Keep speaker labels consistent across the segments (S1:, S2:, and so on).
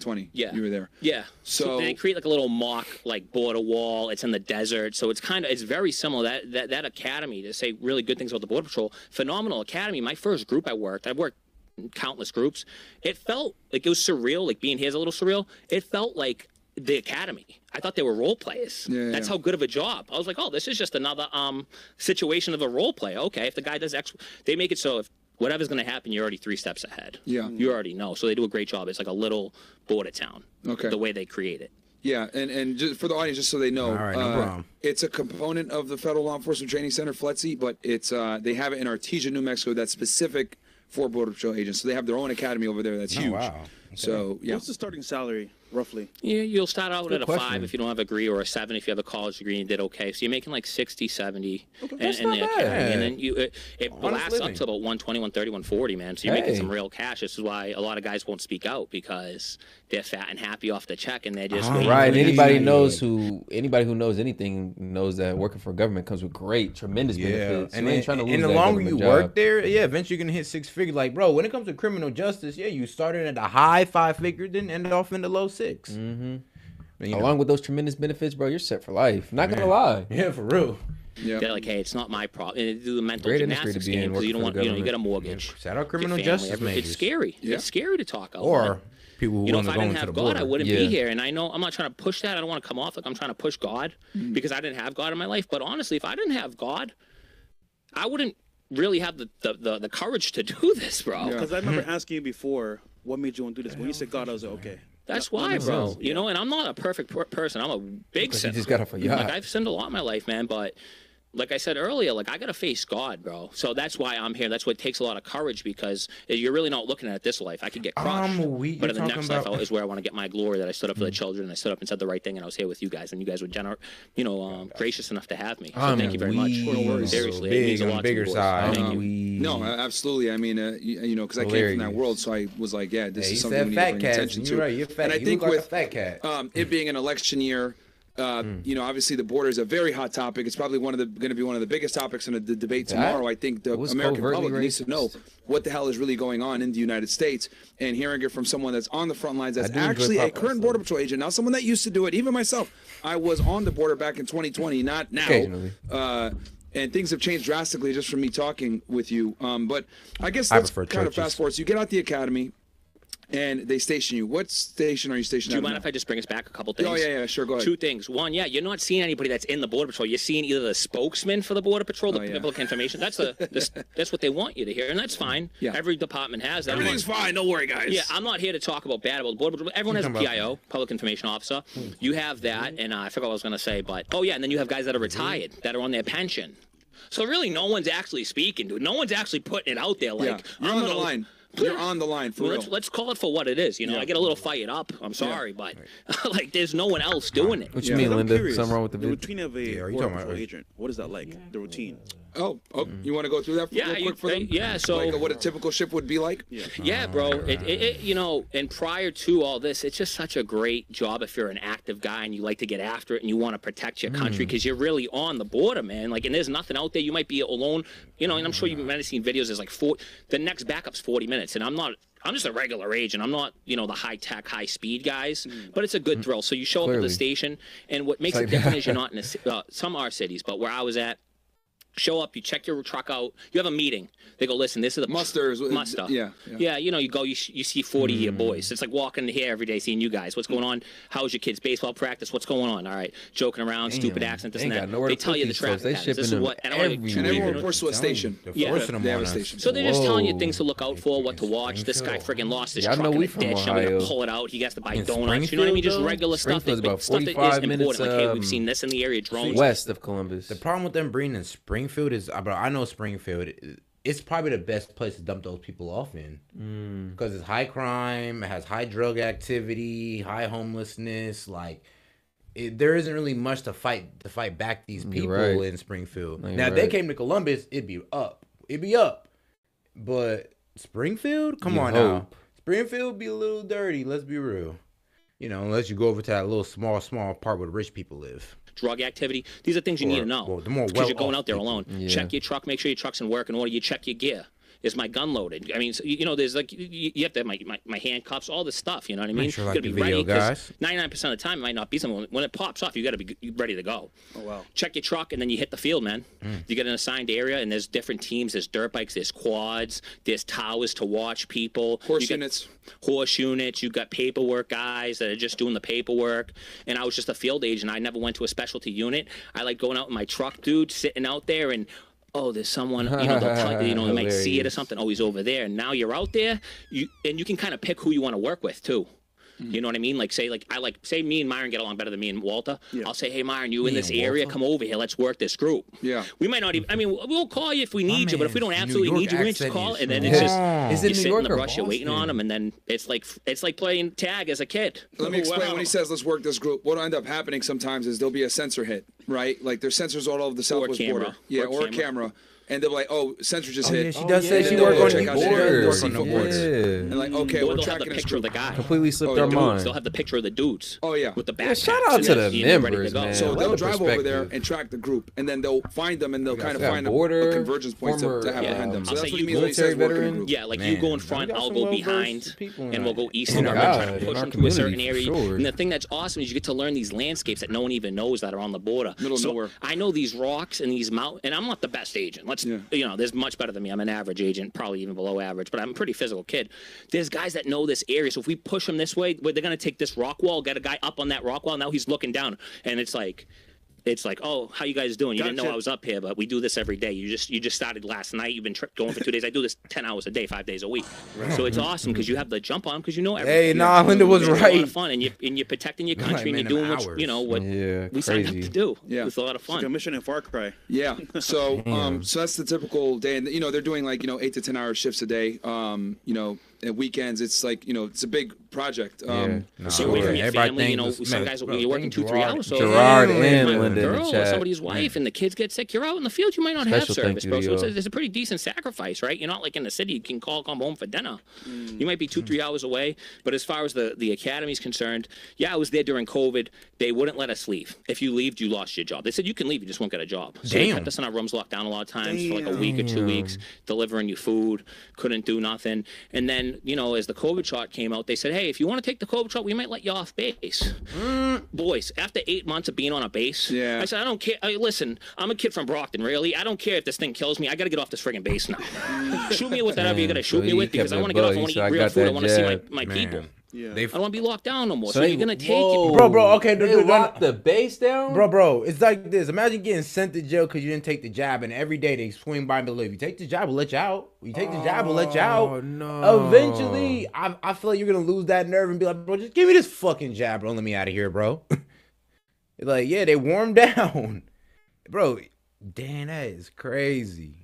S1: 2020.
S2: Yeah.
S1: You were there.
S2: Yeah.
S1: So
S2: they create like a little mock like border wall. It's in the desert, so it's very similar. That academy, to say really good things about the Border Patrol, phenomenal academy. My first group I've worked in countless groups. It felt like it was surreal. Like being here is a little surreal. It felt like the academy. I thought they were role players. That's how good of a job. I was like, oh, this is just another situation of a role player. Okay, if the guy does X, they make it so if whatever's going to happen, you're already 3 steps ahead. Yeah. You already know. So they do a great job. It's like a little border town. Okay. The way they create it.
S1: Yeah, and just for the audience, just so they know, it's a component of the Federal Law Enforcement Training Center, FLETC, but it's they have it in Artesia, New Mexico, that's specific for Border Patrol agents. So they have their own academy over there that's huge. Wow. Okay. So, yeah.
S3: What's the starting salary, roughly?
S2: Yeah, you'll start out at a 5 if you don't have a degree, or a 7 if you have a college degree and you did okay. So you're making like 60, 70.
S3: Okay. That's not bad.
S2: And then it blasts up to about 120, 130, 140, man. So you're making some real cash. This is why a lot of guys won't speak out, because they're fat and happy off the check, and they're just waiting.
S4: Right. Anybody who knows anything knows that working for government comes with tremendous benefits.
S5: And the longer you work there, eventually you're gonna hit 6 figures. Like, bro, when it comes to criminal justice, you started at a high 5 figure, then ended off in the low 6.
S4: Mm-hmm. Along with those tremendous benefits, bro, you're set for life. Not gonna lie.
S5: Yeah, for real.
S2: Yeah. They're like, hey, it's not my problem. And do the mental gymnastics game, because you don't want, you get a mortgage.
S5: Shout out criminal justice majors.
S2: It's scary. Yeah. It's scary to talk out.
S5: Or people who want to go into the border.
S2: If I didn't have God, I wouldn't be here. And I know I'm not trying to push that. I don't want to come off like I'm trying to push God, because I didn't have God in my life. But honestly, if I didn't have God, I wouldn't really have the courage to do this, bro.
S3: Because I remember asking you before, what made you want to do this? When you said God, I was like, okay.
S2: That's why, bro. You know, and I'm not a perfect person. I'm a big sinner.
S4: You just got off a yacht.
S2: Like, I've sinned a lot in my life, man, but like I said earlier, like, I got to face God, bro. So that's why I'm here. That's what takes a lot of courage, because you're really not looking at this life. I could get crushed. But in the next life is where I want to get my glory, that I stood up for the children, I stood up and said the right thing, and I was here with you guys, and you guys were gracious enough to have me. So thank you very much. Seriously, it means a lot to me. Thank you.
S1: No, absolutely. I mean, because I came from that world, so I was like, this is something we need to bring attention to.
S5: You're right, you're fat.
S1: And I think with
S5: fat cat.
S1: It being an election year, obviously the border is a very hot topic. It's probably going to be one of the biggest topics in the debate tomorrow. I think the American public needs to know what the hell is really going on in the United States, and hearing it from someone that's on the front lines, that's actually a current Border Patrol agent, not someone that used to do it. Even myself, I was on the border back in 2020, not now. And things have changed drastically just from me talking with you. But I guess let's kind of fast forward. So you get out the academy, and they station you. What station are you stationed at?
S2: Do you mind if I just bring us back a couple things?
S1: Oh, yeah, sure, go ahead.
S2: 2 things. One, you're not seeing anybody that's in the Border Patrol. You're seeing either the spokesman for the Border Patrol, the public information. That's what they want you to hear, and that's fine. Yeah. Every department has that.
S1: Everything's fine. Don't worry, guys.
S2: Yeah, I'm not here to talk about bad about the Border Patrol. Everyone has a PIO, Public Information Officer. You have that, and I forgot what I was going to say, but, and then you have guys that are retired, that are on their pension. So really, no one's actually speaking, dude. No one's actually putting it out there. Like,
S1: you're on the line. You're on the line for real.
S2: Let's call it for what it is. I get a little fired up. I'm sorry, but like, there's no one else doing it.
S4: What you mean, Linda? Something wrong with the
S3: routine of a Border Patrol agent? What is that like? The routine.
S1: Oh, you want to go through that real quick for them?
S2: Yeah, so
S1: like what a typical shift would be like?
S2: Yeah, bro. And prior to all this, it's just such a great job if you're an active guy and you like to get after it and you want to protect your country, because you're really on the border, man. Like, and there's nothing out there. You might be alone, and I'm sure you might have seen videos. There's like the next backup's 40 minutes, and I'm just a regular agent. I'm not, the high-tech, high-speed guys, but it's a good thrill. So you show up at the station, and what makes it different is you're not in some are cities, but where I was at, show up, you check your truck out, you have a meeting. They go, listen, this is the muster. Yeah, you go, you see 40 of your boys. It's like walking here every day, seeing you guys. What's going on? How's your kids' baseball practice? What's going on? All right, joking around, stupid accent, this and that. They tell you the traffic patterns. This is what, and
S1: everyone reports to a station.
S2: They have a station. So they're just telling you things to look out for, what to watch. This guy friggin' lost his truck in a ditch. I'm gonna pull it out. He has to buy donuts. You know what I mean? Just regular stuff. Stuff that is important. Like, hey, we've seen this in the area. Drones
S4: west of Columbus.
S5: The problem with them bringing in Springfield is, I know Springfield, it's probably the best place to dump those people off in, because it's high crime, it has high drug activity, high homelessness. Like, there isn't really much to fight back these people in Springfield. Now, if they came to Columbus, it'd be up. But Springfield, come on now, Springfield be a little dirty. Let's be real. Unless you go over to that little small part where rich people live.
S2: Drug activity. These are things you need to know.
S5: Because
S2: you're going out there alone. Check your truck. Make sure your truck's in working order. You check your gear. Is my gun loaded? I mean, so, you know, there's like you have to have my handcuffs, all this stuff. You know what I mean?
S5: Sure,
S2: you
S5: like
S2: gotta be
S5: the video
S2: ready because
S5: guys.
S2: 99% of the time it might not be something. When it pops off, you gotta be ready to go.
S3: Oh wow.
S2: Check your truck and then you hit the field, man. You get an assigned area and there's different teams. There's dirt bikes, there's quads, there's towers to watch people.
S1: Horse units.
S2: Horse units. You got paperwork guys that are just doing the paperwork. And I was just a field agent. I never went to a specialty unit. I like going out in my truck, dude, sitting out there and. Oh, there's someone, you know, they'll tell you know, they might see it or something. Oh, he's over there. And now you're out there, you can kind of pick who you want to work with, too. You know what I mean? Like, say me and Myron get along better than me and Walter. Yeah. I'll say, hey, Myron, you in this area? Come over here. Let's work this group. Yeah. We might not even, I mean, we'll call you if we need you, but if we don't absolutely need you, we just call. And then it's just, you sit in the brush, you're waiting on them, and then it's like playing tag as a kid.
S1: Let me explain. When he says, let's work this group, what'll end up happening sometimes is there'll be a sensor hit, right? Like, there's sensors all over the southwest border. Yeah, or a camera. And they're like, oh, sensor just hit.
S5: Yeah, she does say she work on the boards.
S1: And like, okay,
S2: or
S1: we're
S2: they'll have the
S1: tracking
S2: picture of the guy.
S4: Completely slipped our mind.
S2: They'll have the picture of the dudes.
S1: Oh, yeah.
S2: With the backpacks.
S4: Shout out to the members, man.
S1: So they'll drive over there and track the group, and then they'll find them, and they'll kind of find a convergence point to apprehend them. So that's what he means when he says working in group.
S2: Yeah, like you go in front, I'll go behind, and we'll go east and west, trying to push them to a certain area. And the thing that's awesome is you get to learn these landscapes that no one even knows that are on the border.
S1: Middle of nowhere.
S2: I know these rocks and these mountains, and I'm not the best agent. You know, there's much better than me. I'm an average agent, probably even below average, but I'm a pretty physical kid. There's guys that know this area, so if we push them this way, they're going to take this rock wall, get a guy up on that rock wall, now he's looking down, and it's like, oh, how you guys doing? You didn't know I was up here, but we do this every day. You just started last night. You've been going for 2 days. I do this 10 hours a day, 5 days a week. So it's awesome because you have the jump on because you know everything.
S5: Hey, nah, Linda was right.
S2: It's a lot of fun, and you're protecting your country, and you're doing what we signed up to do. Yeah, it's a lot of fun.
S3: It's like a mission in Far Cry.
S1: Yeah. So so that's the typical day, and they're doing like 8 to 10 hour shifts a day. At weekends, it's like it's a big project.
S2: So away from your family, some guys you're working 2-3 hours. So
S4: Gerard and Linda
S2: girl or somebody's wife, and the kids get sick. You're out in the field. You might not have service, bro. So it's a pretty decent sacrifice, right? You're not like in the city. You can come home for dinner. You might be 2-3 hours away. But as far as the academy's concerned, I was there during COVID. They wouldn't let us leave. If you left, you lost your job. They said you can leave, you just won't get a job. So they kept us in our rooms locked down a lot of times for like a week or 2 weeks, delivering you food. Couldn't do nothing. And then as the COVID shot came out, they said, hey, if you want to take the COVID shot, we might let you off base. Boys, after 8 months of being on a base, I said, I don't care. Listen, I'm a kid from Brockton, really. I don't care if this thing kills me. I got to get off this friggin' base now. Shoot me with whatever you're going to shoot me with because I want to get off. I want to eat real food. I want to see my people. Yeah. I don't want to be locked down no more. So you're gonna take it,
S5: bro. Okay,
S4: they lock the base down,
S5: bro. It's like this. Imagine getting sent to jail because you didn't take the jab, and every day they swing by and be like, "If you take the jab, we'll let you out. You take the jab, we'll let you out." No. Eventually, I feel like you're gonna lose that nerve and be like, "Bro, just give me this fucking jab, bro. Let me out of here, bro." Like, yeah, they warm down, bro. Damn, that is crazy.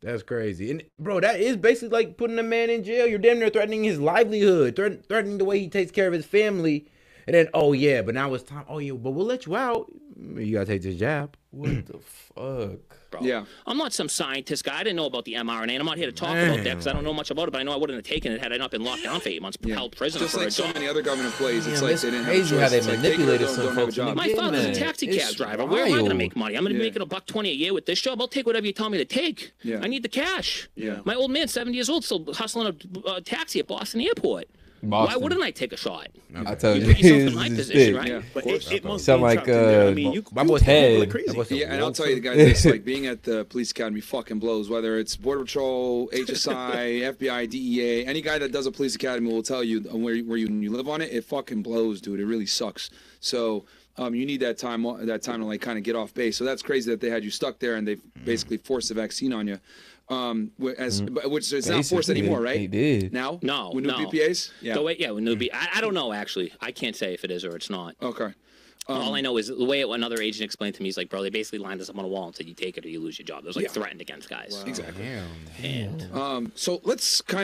S5: That's crazy. And, bro, that is basically like putting a man in jail. You're damn near threatening his livelihood, threatening the way he takes care of his family. And then, but now it's time. Oh, yeah, but we'll let you out. You got to take this jab.
S4: What the fuck?
S2: Bro. Yeah. I'm not some scientist guy. I didn't know about the mRNA, and I'm not here to talk about that because I don't know much about it, but I know I wouldn't have taken it had I not been locked down for 8 months, held prisoner
S1: just
S2: for
S1: like
S2: a
S1: so
S2: job.
S1: many other government employees. It's like they didn't
S4: have a choice. How they manipulated some folks.
S2: My father's a taxi cab driver. Where am I going to make money? I'm going to make it $120 a year with this job. I'll take whatever you tell me to take. Yeah. I need the cash. Yeah. My old man, 70 years old, still hustling a taxi at Boston Airport. Why wouldn't I take a shot?
S4: I told you,
S2: put yourself in my position, right?
S3: Yeah, but it must
S4: sound like
S5: my boy's
S4: head.
S5: Crazy.
S1: Yeah, and I'll tell you, the guys, this like being at the police academy fucking blows. Whether it's Border Patrol, HSI, FBI, DEA, any guy that does a police academy will tell you where you live on it. It fucking blows, dude. It really sucks. So you need that time to like kind of get off base. So that's crazy that they had you stuck there and they basically forced the vaccine on you. Which is not forced anymore, right?
S4: They did.
S2: No.
S1: With new BPAs?
S2: Yeah. With new I don't know, actually. I can't say if it is or it's not.
S1: Okay.
S2: All I know is the way another agent explained to me is like, bro, they basically lined us up on a wall and said, you take it or you lose your job. It was like threatened against guys.
S1: Wow. Exactly.
S2: And
S1: so let's we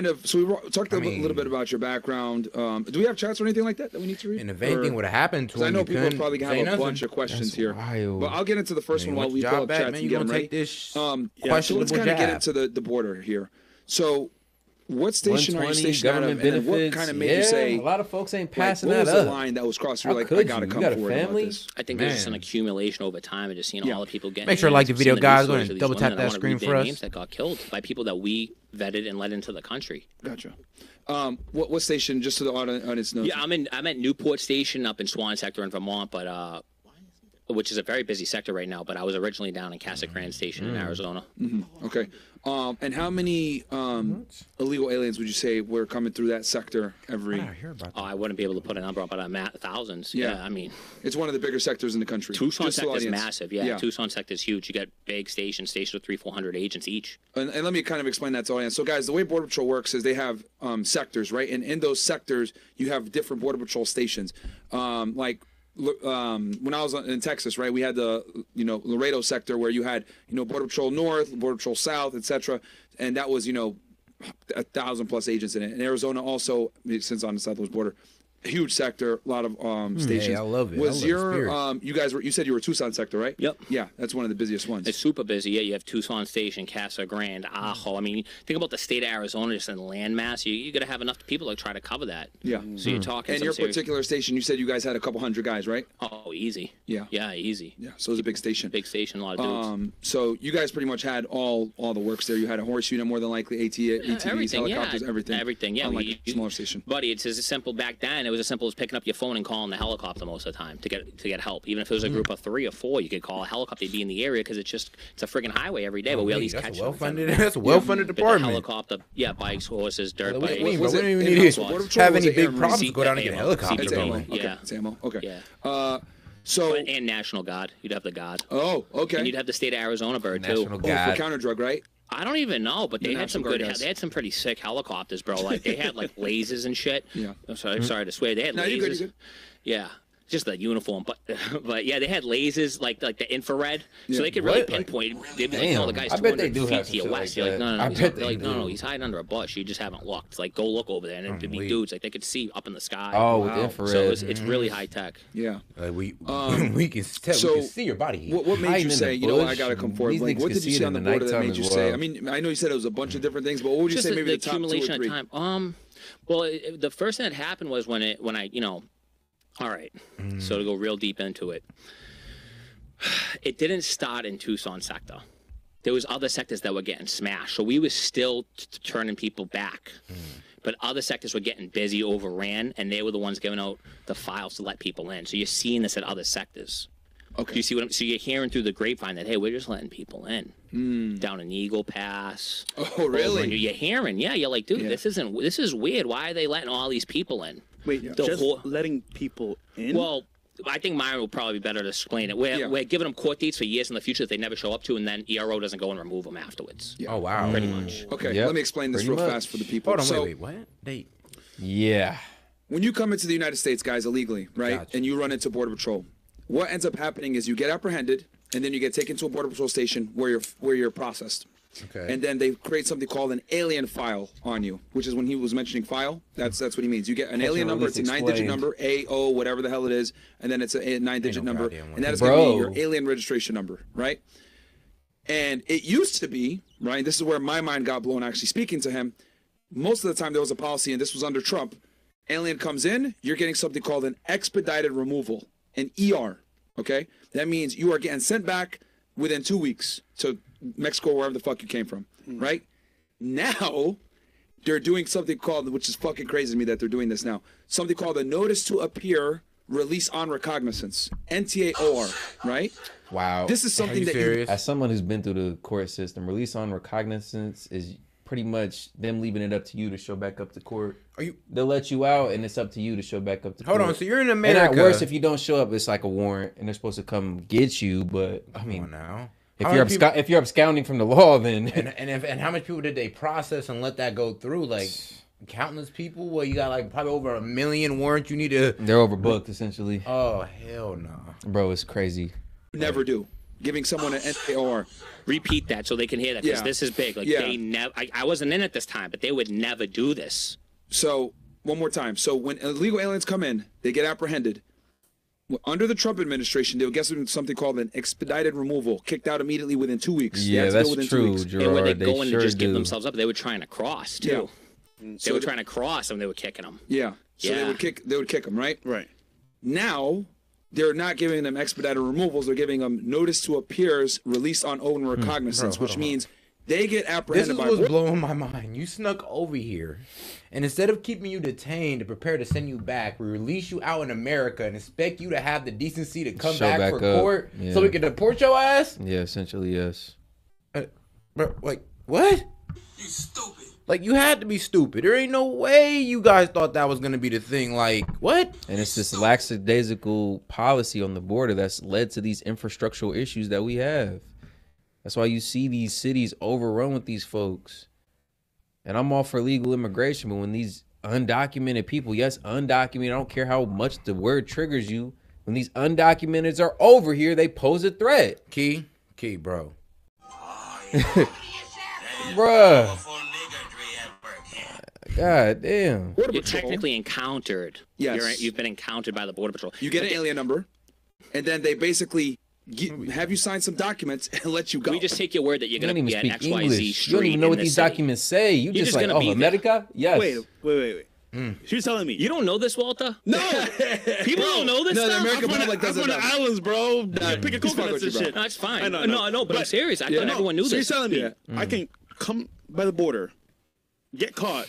S1: talked a little bit about your background. Do we have chats or anything like that we need to read?
S5: And if anything would have happened to him,
S1: I know people probably have a bunch of questions here. But I'll get into the first one while we pull up chats and get them ready. So let's kind of get into the border here. So What station are you stationed out of?
S4: Government benefits.
S1: What kind of made you say?
S4: A lot of folks ain't passing
S1: what
S4: that
S1: was
S4: up.
S1: the line that was crossed? You're
S4: How
S1: like,
S4: could
S1: I gotta
S4: you?
S1: come
S4: You got a
S1: forward
S4: family?
S1: about this.
S2: I think there's just an accumulation over time of just seeing all the people getting.
S5: Make sure to like the video, guys. Go ahead and
S2: these
S5: double tap
S2: women. I
S5: that
S2: wanna
S5: screen
S2: read
S5: for
S2: their
S5: us.
S2: names that got killed by people that we vetted and let into the country.
S1: Gotcha. What station? Just so the audience knows.
S2: Yeah, I'm at Newport Station up in Swan Sector in Vermont, but which is a very busy sector right now. But I was originally down in Casa Grande Station in Arizona.
S1: Okay. And how many illegal aliens would you say were coming through that sector every?
S5: I hear about that.
S2: I wouldn't be able to put a number up, but I'm at thousands. Yeah, I mean,
S1: it's one of the bigger sectors in the country.
S2: Tucson
S1: Just so
S2: sector is
S1: audience.
S2: massive. Yeah, Tucson sector is huge. You got big stations with 300-400 agents each.
S1: And let me kind of explain that to the audience. So, guys, the way Border Patrol works is they have sectors, right? And in those sectors, you have different Border Patrol stations. When I was in Texas, right, we had the Laredo sector where you had Border Patrol North, Border Patrol South, etc., and that was 1,000+ agents in it. In Arizona, also, since on the southwest border, huge sector, a lot of stations.
S5: Hey, I love it.
S1: Was
S5: I love
S1: you said you were Tucson sector, right?
S2: Yep.
S1: Yeah, that's one of the busiest ones.
S2: It's super busy. Yeah, you have Tucson Station, Casa Grande, Ajo. I mean, think about the state of Arizona just in landmass. You got to have enough people to try to cover that.
S1: Yeah.
S2: So you're talking.
S1: And your particular station, you said you guys had a couple hundred guys, right?
S2: Oh, easy.
S1: Yeah.
S2: Yeah, easy.
S1: Yeah. So it was a big station.
S2: Big station, a lot of dudes.
S1: So you guys pretty much had all the works there. You had a horse unit, more than likely, ATVs,
S2: everything,
S1: helicopters, everything.
S2: Everything, yeah.
S1: Unlike a smaller station.
S2: Buddy, it's as simple back then. It was as simple as picking up your phone and calling the helicopter most of the time to get help. Even if it was a group of 3 or 4, you could call a helicopter. They'd be in the area because it's a friggin' highway every day. But we at least catch
S5: well-funded. That's a well-funded
S2: the
S5: department.
S2: helicopter, bikes, horses, dirt bikes.
S5: We don't even
S1: in-house
S5: need
S1: Border
S5: to
S1: Patrol,
S5: have
S1: was
S5: any
S1: it
S5: big
S1: air
S5: problems to
S2: Marine?
S5: go down and get a helicopter
S1: It's ammo.
S5: going.
S1: Okay.
S2: Yeah.
S1: It's ammo. Okay.
S2: Yeah.
S1: So
S2: And National Guard. You'd have the Guard.
S1: Oh, okay.
S2: And you'd have the state of Arizona bird too.
S4: National
S1: for
S4: Guard.
S1: counter drug, right?
S2: I don't even know, but they had some
S1: National
S2: good.
S1: Guard guys.
S2: They had some pretty sick helicopters, bro. Like they had like lasers and shit.
S1: Yeah.
S2: I'm sorry to swear. They had
S1: No,
S2: lasers.
S1: you're good. You're good.
S2: Yeah. Just the uniform, but yeah, they had lasers like the infrared,
S1: Yeah.
S2: so they could really
S4: What?
S2: pinpoint. They'd be
S4: Damn.
S2: like, "Oh, the guy's
S4: I bet they
S2: 200
S4: do
S2: feet
S4: have
S2: to
S4: some
S2: your
S4: shit
S2: west."
S4: like
S2: You're like,
S4: that.
S2: "No, no,
S4: I
S2: no."
S4: bet
S2: They're like,
S4: they
S2: "No, no,
S4: do.
S2: he's hiding under a bush. You just haven't looked." It's like, go look over there, and it'd be dudes like they could see up in the sky.
S4: Oh, with infrared.
S2: So it's really high tech.
S1: Yeah.
S5: Like we can tell.
S1: so
S5: we can see your body heat.
S1: What made
S4: Hiding
S1: you
S4: in
S1: say,
S4: the
S1: I
S4: bush.
S1: got to come forward?
S4: These
S1: Like,
S4: niggas
S1: what
S4: can
S1: did you
S4: see
S1: see
S4: it
S1: on the
S4: in the
S1: border that
S4: nighttime
S1: made you
S4: as
S1: say?
S4: well.
S1: I mean, I know you said it was a bunch of different things, but what would you
S2: Just
S1: say maybe
S2: the
S1: the top 2 or
S2: accumulation
S1: 3?
S2: of time. Well, the first thing that happened was when I all right. So to go real deep into it, it didn't start in Tucson sector. There was other sectors that were getting smashed. So we were still turning people back. But other sectors were getting busy, overran, and they were the ones giving out the files to let people in. So you're seeing this at other sectors.
S1: Okay.
S2: Do you see what so you're hearing through the grapevine that, hey, we're just letting people in. Down in Eagle Pass.
S1: Oh, really?
S2: You're hearing, you're like, dude,
S1: Yeah.
S2: this is weird. Why are they letting all these people in?
S3: Wait,
S2: The
S3: just
S2: whole-
S3: letting people in?
S2: Well, I think Myron will probably be better to explain it. We're giving them court dates for years in the future that they never show up to, and then ERO doesn't go and remove them afterwards.
S5: Oh wow.
S2: Pretty much.
S1: Okay,
S4: Yep,
S1: let me explain this
S4: pretty
S1: real
S4: much.
S1: fast for the people.
S5: Hold on.
S1: So,
S5: Wait. What? They.
S4: Yeah.
S1: when you come into the United States, guys, illegally, right,
S5: Gotcha.
S1: and you run into Border Patrol, what ends up happening is you get apprehended, and then you get taken to a Border Patrol station where you're processed.
S5: Okay.
S1: And then they create something called an alien file on you, which is when he was mentioning file. That's what he means. You get an
S4: Catch
S1: alien
S4: and
S1: number. It's a
S4: release
S1: 9-digit
S4: explained.
S1: number, AO, whatever the hell it is, and then it's a 9-digit
S5: no
S1: number,
S5: goddamn way.
S1: and that is going to be
S4: Bro.
S1: your alien registration number, right? And it used to be, right? This is where my mind got blown. Actually speaking to him, most of the time there was a policy, and this was under Trump. Alien comes in, you're getting something called an expedited removal, an ER. Okay, that means you are getting sent back within 2 weeks to Mexico, wherever the fuck you came from, right? Now, they're doing something called, which is fucking crazy to me that they're doing this now, something called a Notice to Appear Release on Recognizance, NTAOR, right?
S4: Wow.
S1: This is
S5: Are
S1: something
S5: you
S1: that
S5: serious?
S4: As someone who's been through the court system, release on recognizance is pretty much them leaving it up to you to show back up to court.
S5: Are you?
S4: They'll let you out, and it's up to you to show back up to
S5: Hold
S4: court.
S5: on. So you're in
S4: And
S5: America.
S4: at worst, if you don't show up, it's like a warrant, and they're supposed to come get you. But I
S5: Come
S4: mean,
S5: on now.
S4: if
S5: How
S4: you're
S5: many people-
S4: if you're absconding from the law, then
S5: and how much people did they process and let that go through? Like countless people. Well, you got like probably over 1 million warrants. You need to.
S4: they're overbooked essentially.
S5: Oh hell no.
S4: Bro, it's crazy.
S1: never do. Giving someone an NTAOR.
S2: Repeat that so they can hear that because
S1: Yeah.
S2: this is big. Like
S1: Yeah.
S2: they never. I wasn't in it this time, but they would never do this.
S1: So, one more time. So, when illegal aliens come in, they get apprehended. Under the Trump administration, they'll get something called an expedited removal, kicked out immediately within 2 weeks. They
S4: Yeah,
S1: have to go
S4: that's
S1: within 2
S4: true,
S1: weeks.
S4: Gerard.
S2: And when they
S4: They
S2: go in
S4: sure
S2: to just give
S4: do.
S2: themselves up, they were trying to cross too. They were trying to cross and they were kicking them.
S1: Yeah. So
S2: Yeah.
S1: they would kick them, right?
S3: Right.
S1: Now they're not giving them expedited removals. They're giving them notice to appears, released on own recognizance, which means they get apprehended by.
S5: This is what's blowing my mind. You snuck over here, and instead of keeping you detained and prepare to send you back, we release you out in America and expect you to have the decency to come back for court so we can deport your ass?
S4: Yeah, essentially, yes.
S5: Bro, like, what? You stupid. Like, you had to be stupid. There ain't no way you guys thought that was going to be the thing. Like, what?
S4: And it's this lackadaisical policy on the border that's led to these infrastructural issues that we have. That's why you see these cities overrun with these folks. And I'm all for legal immigration, but when these undocumented people, yes, undocumented, I don't care how much the word triggers you, when these undocumented are over here, they pose a threat.
S5: Key, bro.
S4: Bruh. God damn.
S2: You're technically encountered.
S1: Yes.
S2: You've been encountered by the Border Patrol.
S1: You get an alien number, and then they basically have you sign some documents and let you go.
S2: We just take your word that you're going to be at XYZ
S4: English.
S2: street.
S4: You don't even know what these
S2: city.
S4: documents say. You just like,
S2: gonna be there.
S4: America? Yes.
S3: Wait. She's telling me.
S2: You don't know this, Walter?
S3: No.
S2: People don't know this
S1: No, the
S2: stuff?
S1: American public
S3: I'm
S1: doesn't
S3: from the
S1: know.
S3: islands, bro. Pick a coconuts and shit.
S2: No, it's fine.
S3: I know.
S2: No, but I'm serious. I thought everyone knew
S3: so
S2: this.
S3: you're telling me I can come by the border, get caught,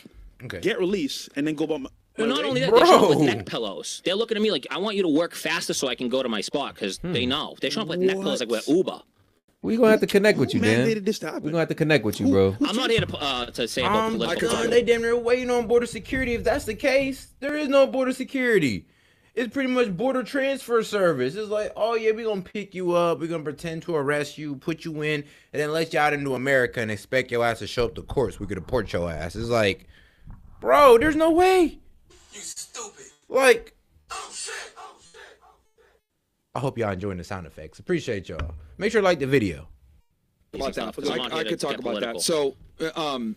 S3: get released, and then go by my...
S2: Well, not only that,
S5: Bro.
S2: they show up with neck pillows. They're looking at me like, I want you to work faster so I can go to my spot, because they know. They show up with neck pillows like we're Uber.
S4: We're going to have to connect with you, Dan.
S3: mandated this to happen?
S4: We're going to have to connect with you, bro.
S2: I'm not here to say about political.
S5: They damn near waiting on border security. If that's the case, there is no border security. It's pretty much border transfer service. It's like, oh yeah, we're going to pick you up. We're going to pretend to arrest you, put you in, and then let you out into America and expect your ass to show up to court so we could deport your ass. It's like, bro, there's no way. You stupid. Like, oh shit. I hope y'all enjoying the sound effects. Appreciate y'all. Make sure to like the video.
S1: About that. I could talk about that. So, and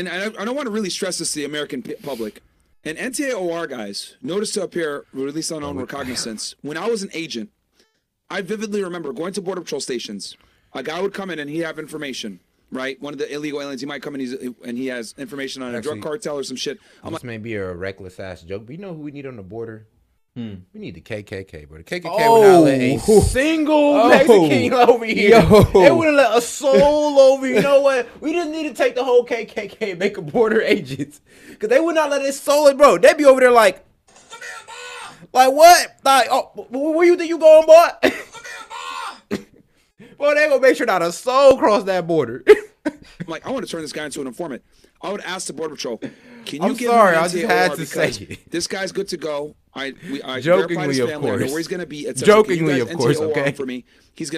S1: I don't want to really stress this to the American public. And NTAOR guys, notice to appear, released on own recognizance. When I was an agent, I vividly remember going to Border Patrol stations. A guy would come in and he'd have information, right? One of the illegal aliens, he might come in and he has information on a drug cartel or some shit.
S5: This may be a reckless ass joke, but you know who we need on the border? We need the KKK, bro. The KKK would not let a single Mexican over here. They wouldn't let a soul over here. You know what? We just need to take the whole KKK and make them border agents. Because they would not let a soul in, bro. They'd be over there like what? Like, oh, where you think you going, boy? Well, they gonna make sure not a soul cross that border.
S1: I'm like, I want to turn this guy into an informant. I would ask the Border Patrol, can you
S5: I'm
S1: give
S5: sorry,
S1: him
S5: I
S1: an
S5: just
S1: NTAOR
S5: had to
S1: because
S5: say it.
S1: this guy's good to go. I
S5: Jokingly,
S1: verified his
S5: of
S1: family. I know
S5: course.
S1: where he's gonna be. Etc.
S5: Jokingly,
S1: Can you guys
S5: of course,
S1: NTAOR
S5: okay.
S1: for me. He's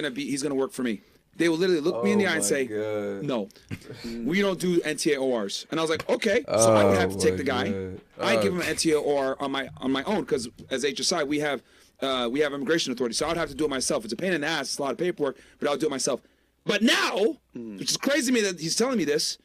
S1: gonna work for me. They will literally look me in the eye and say, no, we don't do NTAORs. And I was like, okay. So I would have to take the guy. I give him an NTAOR on my own because as HSI we have immigration authority. So I would have to do it myself. It's a pain in the ass. It's a lot of paperwork, but I'll do it myself. But now, which is crazy to me that he's telling me this,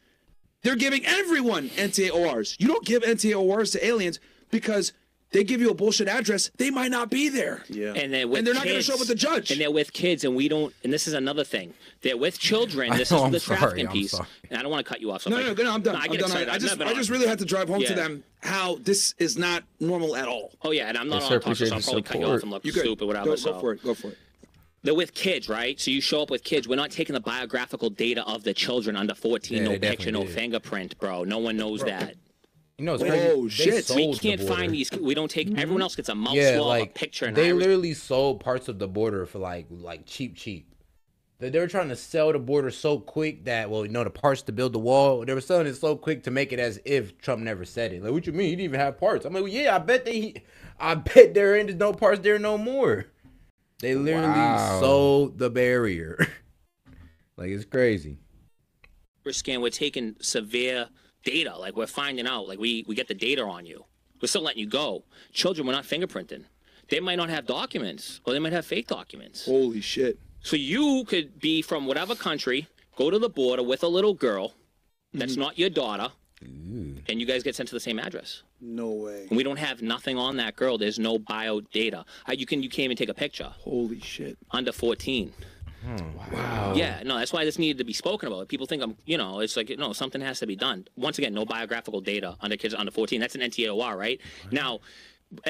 S1: they're giving everyone NTAORs. You don't give NTAORs to aliens because they give you a bullshit address. They might not be there.
S3: Yeah.
S2: And they're
S1: not going to show up with the judge.
S2: And they're with kids, and we don't. And this is another thing. They're with children. This is the trafficking piece. And I don't want to cut you off. So
S1: No, I'm done.
S2: I
S1: I'm
S2: get
S1: done.
S2: excited.
S1: I
S2: I've
S1: just
S2: never been on.
S1: really had to drive home to them how this is not normal at all.
S2: Oh yeah, and I'm not
S4: Yes,
S2: on
S4: sir,
S2: a talk show, so I'll
S4: appreciate
S2: probably
S4: the
S2: cut you off and look
S1: You good.
S2: stupid, whatever.
S1: Go for it. Go for it.
S2: They're with kids, right? So you show up with kids. We're not taking the biographical data of the children under 14.
S5: Yeah,
S2: no
S5: they
S2: picture, no
S5: definitely did.
S2: fingerprint, bro. No one knows that.
S5: You know, it's crazy.
S1: Oh, shit.
S5: They sold
S2: We
S5: the
S2: can't
S5: border.
S2: find these. We don't take. Everyone else gets a mouth
S5: Yeah,
S2: swab,
S5: like
S2: a picture, and
S5: they
S2: iris.
S5: literally sold parts of the border for like cheap. They were trying to sell the border so quick that the parts to build the wall. They were selling it so quick to make it as if Trump never said it. Like, what you mean? He didn't even have parts. I'm like, well, yeah, I bet there ain't no parts there no more. They literally sold the barrier. Like, it's crazy.
S2: We're scanning. We're taking severe data. Like we're finding out. Like we get the data on you. We're still letting you go. Children, we're not fingerprinting. They might not have documents, or they might have fake documents.
S1: Holy shit.
S2: So you could be from whatever country, go to the border with a little girl that's not your daughter, and you guys get sent to the same address.
S3: No way.
S2: And we don't have nothing on that girl. There's no bio data. You can't even take a picture.
S1: Holy shit.
S2: Under 14.
S4: Wow.
S2: Yeah, no, that's why this needed to be spoken about. People think it's like, no, something has to be done. Once again, no biographical data under kids under 14. That's an NTAOR, right? Now,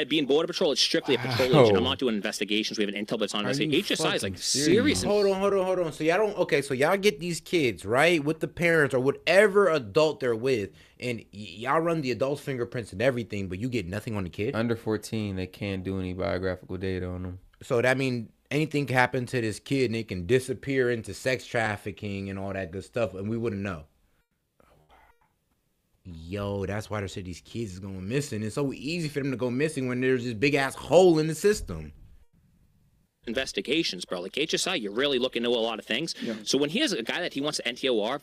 S2: being Border Patrol, it's strictly a patrol agent. I'm not doing investigations. We have an intel, but it's on investigation. HSI is like serious.
S5: Hold on. So y'all don't. Okay, so y'all get these kids right with the parents or whatever adult they're with, and y'all run the adult's fingerprints and everything, but you get nothing on the kid.
S4: Under 14, they can't do any biographical data on them.
S5: So that means anything can happen to this kid, and it can disappear into sex trafficking and all that good stuff, and we wouldn't know. Yo, that's why they said these kids is going missing. It's so easy for them to go missing when there's this big ass hole in the system.
S2: Investigations, bro. Like HSI, you're really looking into a lot of things. Yeah. So when he has a guy that he wants to NTOR,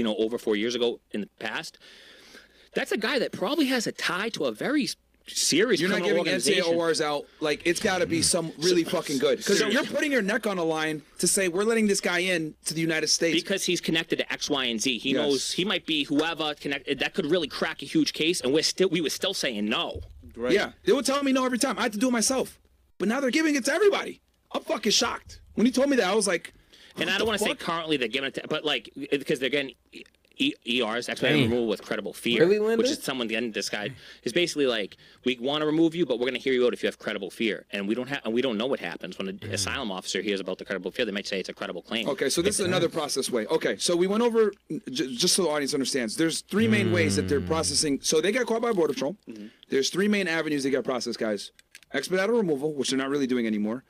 S2: over 4 years ago in the past, that's a guy that probably has a tie to a very serious
S1: You're not giving NTAORs out. Like, it's got to be some really fucking good. Because you're putting your neck on a line to say, we're letting this guy in to the United States.
S2: Because he's connected to X, Y, and Z. He knows he might be whoever connected. That could really crack a huge case, and we were still saying no.
S1: Right. Yeah, they would tell me no every time. I had to do it myself. But now they're giving it to everybody. I'm fucking shocked. When he told me that, I was like,
S2: and I don't want to say currently they're giving it to, but like, because they're getting ERs, expedited removal with credible fear, which is someone getting this guy is basically like, we want to remove you, but we're going to hear you out if you have credible fear, and we don't know what happens when an asylum officer hears about the credible fear. They might say it's a credible claim.
S1: Okay, so this is another process way. Okay, so we went over just so the audience understands. There's three main ways that they're processing. So they got caught by Border Patrol. There's three main avenues they got processed, guys: expedited removal, which they're not really doing anymore;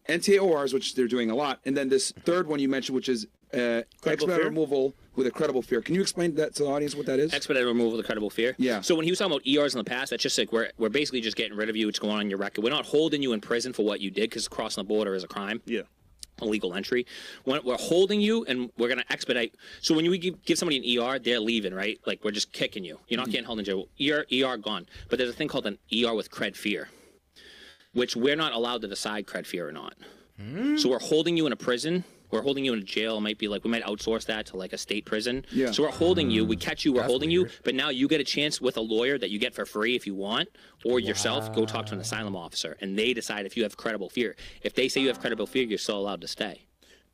S1: NTAORs, which they're doing a lot, and then this third one you mentioned, which is expedited removal with a credible fear. Can you explain that to the audience what that is?
S2: Expedited removal with a credible fear?
S1: Yeah.
S2: So when he was talking about ERs in the past, that's just like we're basically just getting rid of you. It's going on your record. We're not holding you in prison for what you did, because crossing the border is a crime.
S3: Yeah.
S2: Illegal entry. We're holding you, and we're going to expedite. So when we give somebody an ER, they're leaving, right? Like, we're just kicking you. You're not getting held in jail. ER gone. But there's a thing called an ER with cred fear, which we're not allowed to decide cred fear or not. So we're holding you in a prison. We're holding you in a jail. It might be like, we might outsource that to like a state prison. Yeah. So we're holding you. We catch you. We're holding you. But now you get a chance with a lawyer that you get for free if you want, or yourself, go talk to an asylum officer, and they decide if you have credible fear. If they say you have credible fear, you're still allowed to stay.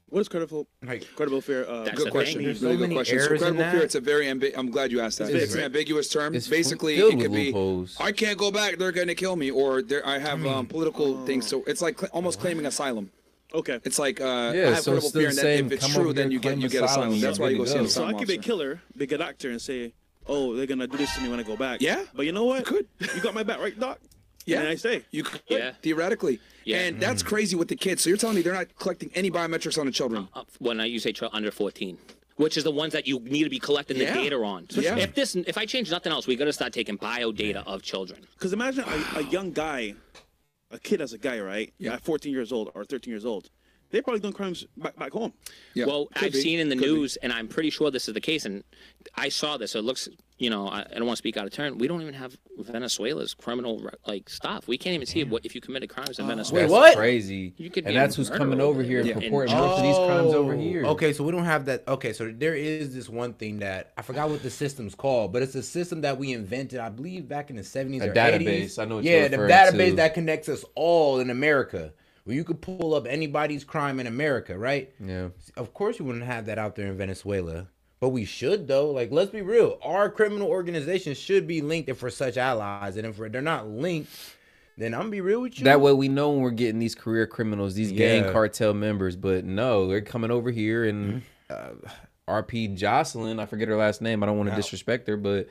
S3: What is credible fear?
S2: That's
S1: good question.
S2: There's
S1: really good question. So credible fear, it's a very I'm glad you asked that. It's an ambiguous term. Basically, it could be, I can't go back. They're going to kill me, or I have political things. So it's like almost claiming asylum.
S3: Okay.
S1: It's like I have credible fear, and then if it's true, then you get asylum. That's why you go see an asylum.
S3: So I could be a killer, be a good actor, and say, oh, they're gonna do this to me when I go back.
S1: Yeah.
S3: But you know what?
S1: You could.
S3: You got my back, right, Doc?
S1: Yeah.
S3: And I say.
S1: You could, theoretically. Yeah. And that's crazy with the kids. So you're telling me they're not collecting any biometrics on the children?
S2: When you say under 14. Which is the ones that you need to be collecting the data on. So if I change nothing else, we got to start taking bio data of children.
S3: Because imagine a young guy, a kid as a guy, right? Yeah. At 14 years old or 13 years old. They're probably doing crimes back home.
S2: Yeah. Well, I've seen in the news, and I'm pretty sure this is the case, and I saw this. So it looks, I don't want to speak out of turn. We don't even have Venezuela's criminal stuff. We can't even see if you committed crimes in Venezuela.
S4: Wait, what? Crazy. And that's who's coming over here and purporting most of these crimes over here.
S5: Okay, so we don't have that. Okay, so there is this one thing that I forgot what the system's called, but it's a system that we invented, I believe, back in the 70s or 80s.
S4: Database. I know what you're referring
S5: to. Yeah, the database that connects us all in America. Where you could pull up anybody's crime in America, right? Yeah. Of course you wouldn't have that out there in Venezuela. But we should, though. Like, let's be real. Our criminal organizations should be linked if we're such allies. And if they're not linked, then I'm going to be real with you.
S4: That way we know when we're getting these career criminals, these gang cartel members. But no, they're coming over here and RP Jocelyn, I forget her last name. I don't want to disrespect her, but...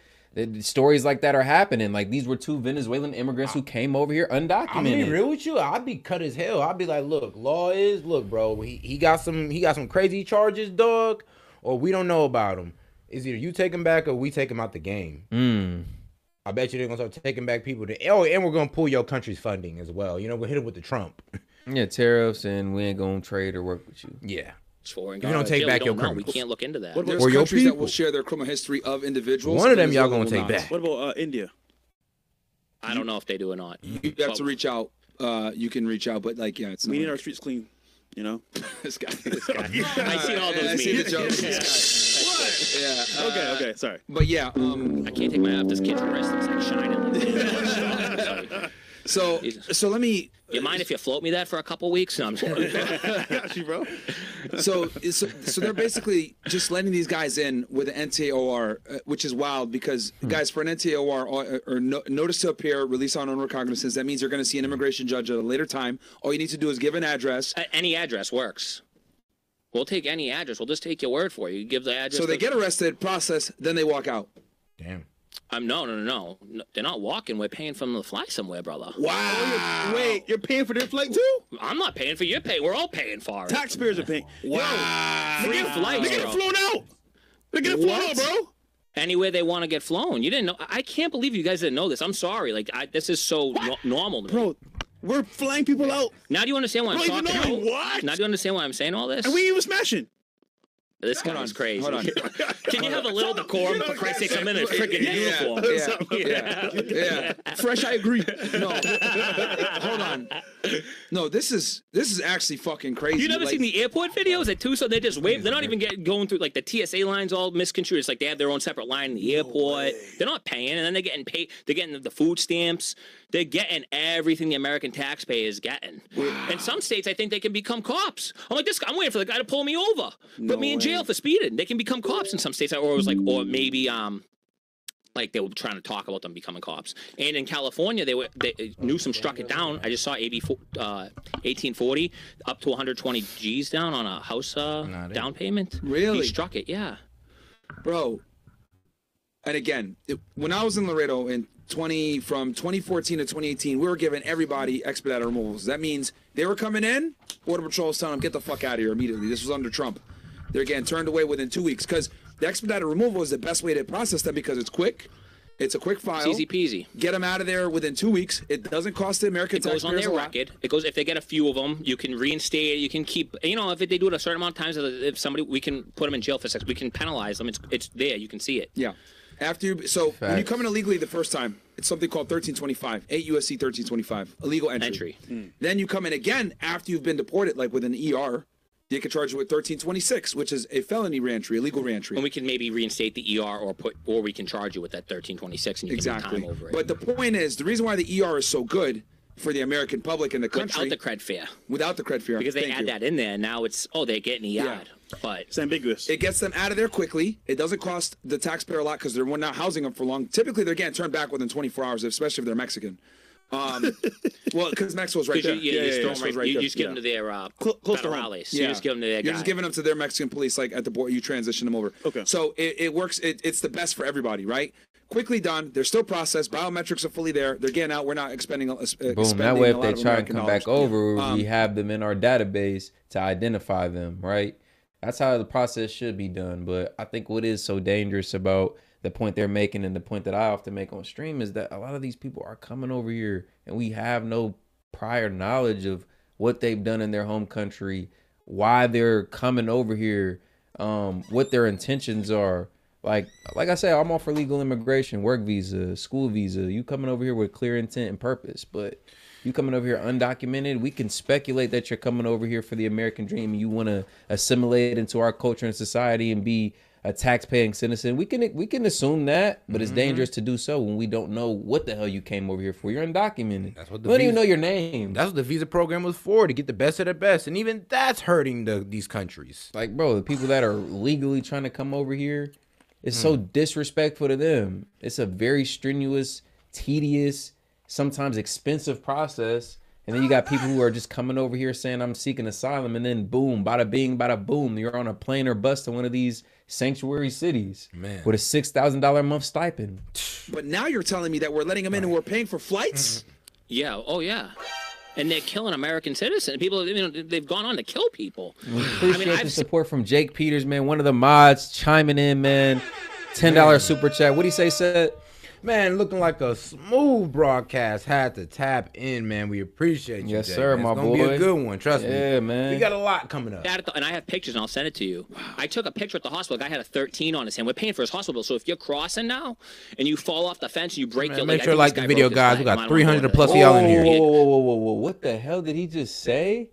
S4: stories like that are happening. Like, these were two Venezuelan immigrants who came over here undocumented.
S5: I'm being real with you. I'd be cut as hell. I'd be like, look, bro, he got some crazy charges, dog, or we don't know about him. It's either you take him back or we take him out the game. I bet you they're gonna start taking back people. And we're gonna pull your country's funding as well. We'll hit it with the Trump.
S4: Yeah, tariffs, and we ain't gonna trade or work with you.
S5: Yeah.
S2: You
S5: don't take back your criminals.
S2: We can't look into that.
S1: There's countries that will share their criminal history of individuals.
S5: One of them y'all gonna take back.
S3: What about India?
S2: I don't know if they do or not.
S1: You have to reach out. You can reach out, but it's
S3: we need our streets clean.
S1: This guy.
S2: I see all those memes.
S1: I see the jokes. What?
S3: Yeah. Okay. Sorry.
S1: But yeah.
S2: I can't take my eye off this kid's wrist. It's like shining.
S1: So let me.
S2: You mind if you float me that for a couple weeks? No, I'm just
S3: Got you, bro.
S1: So they're basically just letting these guys in with an NTOR, which is wild because guys, for an NTOR or notice to appear, release on own recognizance, that means you're going to see an immigration judge at a later time. All you need to do is give an address.
S2: Any address works. We'll take any address. We'll just take your word for it. You give the address.
S1: So they get arrested, process, then they walk out.
S5: Damn.
S2: No. They're not walking. We're paying for them to fly somewhere, brother.
S1: Wow.
S3: Wait, you're paying for their flight too?
S2: I'm not paying for your pay. We're all paying for it.
S3: Taxpayers are paying.
S1: Wow.
S2: Free flights,
S3: They get
S2: bro.
S3: flown out. They get flown out, bro.
S2: Anywhere they want to get flown. You didn't know. I can't believe you guys didn't know this. I'm sorry. Like, this is so normal to me.
S3: Bro, we're flying people out.
S2: Now do you understand why I'm
S3: Don't even
S2: talking?
S3: know what?
S2: Now do you understand why I'm saying all this?
S3: And we even smashing.
S2: This guy's crazy.
S1: Hold on.
S2: Can you have a little decorum? For Christ's sake, I'm in a freaking uniform.
S1: Yeah. Fresh, I agree. No, hold on. No, this is actually fucking crazy.
S2: You never seen the airport videos at Tucson? They just wave. They're not even going through like the TSA lines all misconstrued. It's like they have their own separate line in the airport. They're not paying, and then they're getting paid. They're getting the food stamps. They're getting everything the American taxpayer is getting. In some states, I think they can become cops. I'm like, I'm waiting for the guy to pull me over, put me in jail for speeding. They can become cops in some states. Or it was like, or maybe like they were trying to talk about them becoming cops. And in California, Newsom struck it down. I just saw AB 1840 up to 120 G's down on a house down payment.
S1: Really?
S2: He struck it, yeah.
S1: Bro. And again, when I was in Laredo from 2014 to 2018, we were giving everybody expedited removals. That means they were coming in, Border Patrol was telling them, get the fuck out of here immediately. This was under Trump. They're getting turned away within 2 weeks because the expedited removal is the best way to process them because it's quick. It's a quick file.
S2: It's easy peasy.
S1: Get them out of there within 2 weeks. It doesn't cost the American taxpayers
S2: on their
S1: a lot.
S2: record. It goes if they get a few of them, you can reinstate it. You can keep. If they do it a certain amount of times, if somebody, we can put them in jail for sex. We can penalize them. It's there. You can see it.
S1: Yeah. When you come in illegally the first time, it's something called 1325, 8 U.S.C. 1325, illegal entry. Then you come in again after you've been deported, like with an ER. They can charge you with 1326, which is a felony reentry, illegal reentry.
S2: And we can maybe reinstate the ER or we can charge you with that 1326 and you can do time over it.
S1: But the point is, the reason why the ER is so good for the American public and the country.
S2: Without the cred fear.
S1: Without the cred fear.
S2: Because they add that in there, and now it's, they're getting ER'd. Yeah. But
S3: it's ambiguous.
S1: It gets them out of there quickly. It doesn't cost the taxpayer a lot because they're not housing them for long. Typically, they're getting turned back within 24 hours, especially if they're Mexican. Well, because Mexico's right there.
S2: You just give them to their federales. You just give them to their guy.
S1: You're just giving them to their Mexican police, like at the border. You transition them over.
S3: Okay.
S1: So it works. It's the best for everybody, right? Quickly done. They're still processed. Biometrics are fully there. They're getting out. We're not expending.
S4: Boom. That way, if they try and come back over, we have them in our database to identify them, right? That's how the process should be done. But I think what is so dangerous about the point they're making and the point that I often make on stream is that a lot of these people are coming over here and we have no prior knowledge of what they've done in their home country, why they're coming over here, what their intentions are. Like I said, I'm all for legal immigration, work visa, school visa. You coming over here with clear intent and purpose, but you coming over here undocumented, we can speculate that you're coming over here for the American dream. You want to assimilate into our culture and society and be a tax-paying citizen. We can assume that, but it's dangerous to do so when we don't know what the hell you came over here for. You're undocumented. That's what we don't even know your name.
S5: That's what the visa program was for, to get the best of the best, and even that's hurting these countries.
S4: Like, bro, the people that are legally trying to come over here, it's so disrespectful to them. It's a very strenuous, tedious, sometimes expensive process. And then you got people who are just coming over here saying, I'm seeking asylum. And then boom, bada bing, bada boom. You're on a plane or bus to one of these sanctuary cities with a $6,000 a month stipend.
S1: But now you're telling me that we're letting them in and we're paying for flights?
S2: Yeah. Oh, yeah. And they're killing American citizens. People, they've gone on to kill people.
S4: Appreciate the support from Jake Peters, man. One of the mods chiming in, man. $10 super chat. What do you say, Seth?
S5: Man, looking like a smooth broadcast. Had to tap in, man. We appreciate you.
S4: Yes,
S5: Jay,
S4: sir,
S5: man.
S4: my
S5: it's
S4: boy.
S5: It's going to be a good one. Trust me.
S4: Yeah, man.
S5: We got a lot coming up.
S2: And I have pictures, and I'll send it to you. I took a picture at the hospital. The guy had a 13 on his hand. We're paying for his hospital bill. So if you're crossing now and you fall off the fence and you break your leg,
S5: make sure like the video, guys. We got 300 plus of y'all in here.
S4: Whoa. What the hell did he just say?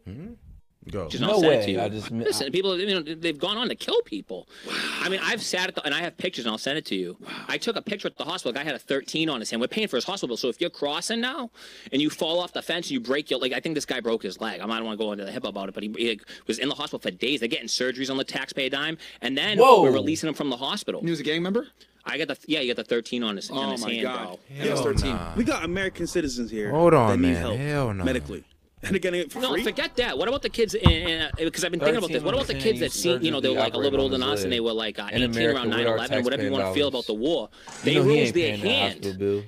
S5: Go.
S2: Just
S4: No
S2: not
S4: way.
S2: to you.
S4: Listen,
S2: people, they've gone on to kill people. Wow. I mean, I've sat at and I have pictures, and I'll send it to you. Wow. I took a picture at the hospital. The guy had a 13 on his hand. We're paying for his hospital bill. So if you're crossing now and you fall off the fence and you break your leg, I think this guy broke his leg. I don't want to go into the hip about it, but he was in the hospital for days. They're getting surgeries on the taxpayer dime, and then we're releasing him from the hospital.
S1: He was a gang member?
S2: I got you got the 13 on his, hand,
S1: God.
S2: bro.
S1: Hell 13.
S3: We got American citizens here.
S5: Hold on,
S3: that need
S5: man.
S3: help
S5: Hell no.
S3: medically. And they're getting it for free?
S2: No, forget that. What about the kids? Because I've been thinking about this. What about the kids that see, they were like a little bit older than us, and they were like 18 around 9/11, whatever you want to feel about the war. They rose their hand,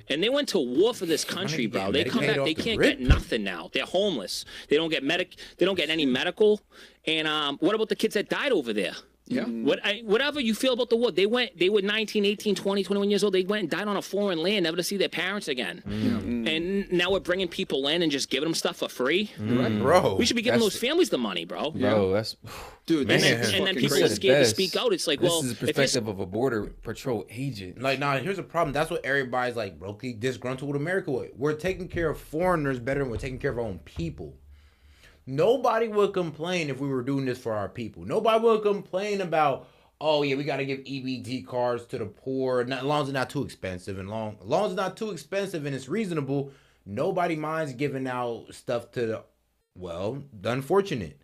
S2: and they went to war for this country, bro. They come back, they can't get nothing now. They're homeless. They don't get They don't get any medical. And what about the kids that died over there?
S1: Yeah.
S2: Whatever you feel about the war, they were 19, 18, 20, 21 years old. They went and died on a foreign land, never to see their parents again. And now we're bringing people in and just giving them stuff for free.
S5: Bro.
S2: We should be giving those families the money, bro.
S4: Bro, that's...
S1: Dude,
S2: and then people are scared to speak out. It's like,
S4: this is the perspective of a border patrol agent.
S5: Like, here's the problem. That's what everybody's like, brokely disgruntled with America with. We're taking care of foreigners better than we're taking care of our own people. Nobody would complain if we were doing this for our people. Nobody would complain about, oh yeah, we got to give EBT cards to the poor. As long as it's not too expensive, and long as it's not too expensive and it's reasonable, nobody minds giving out stuff to the unfortunate.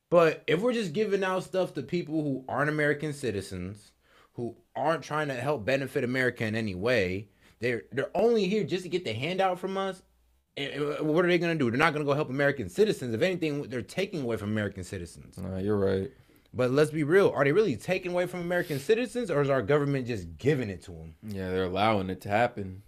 S5: But if we're just giving out stuff to people who aren't American citizens, who aren't trying to help benefit America in any way, they're only here just to get the handout from us. What are they going to do? They're not going to go help American citizens. If anything, they're taking away from American citizens.
S4: You're right.
S5: But let's be real. Are they really taking away from American citizens, or is our government just giving it to them?
S4: Yeah, they're allowing it to happen.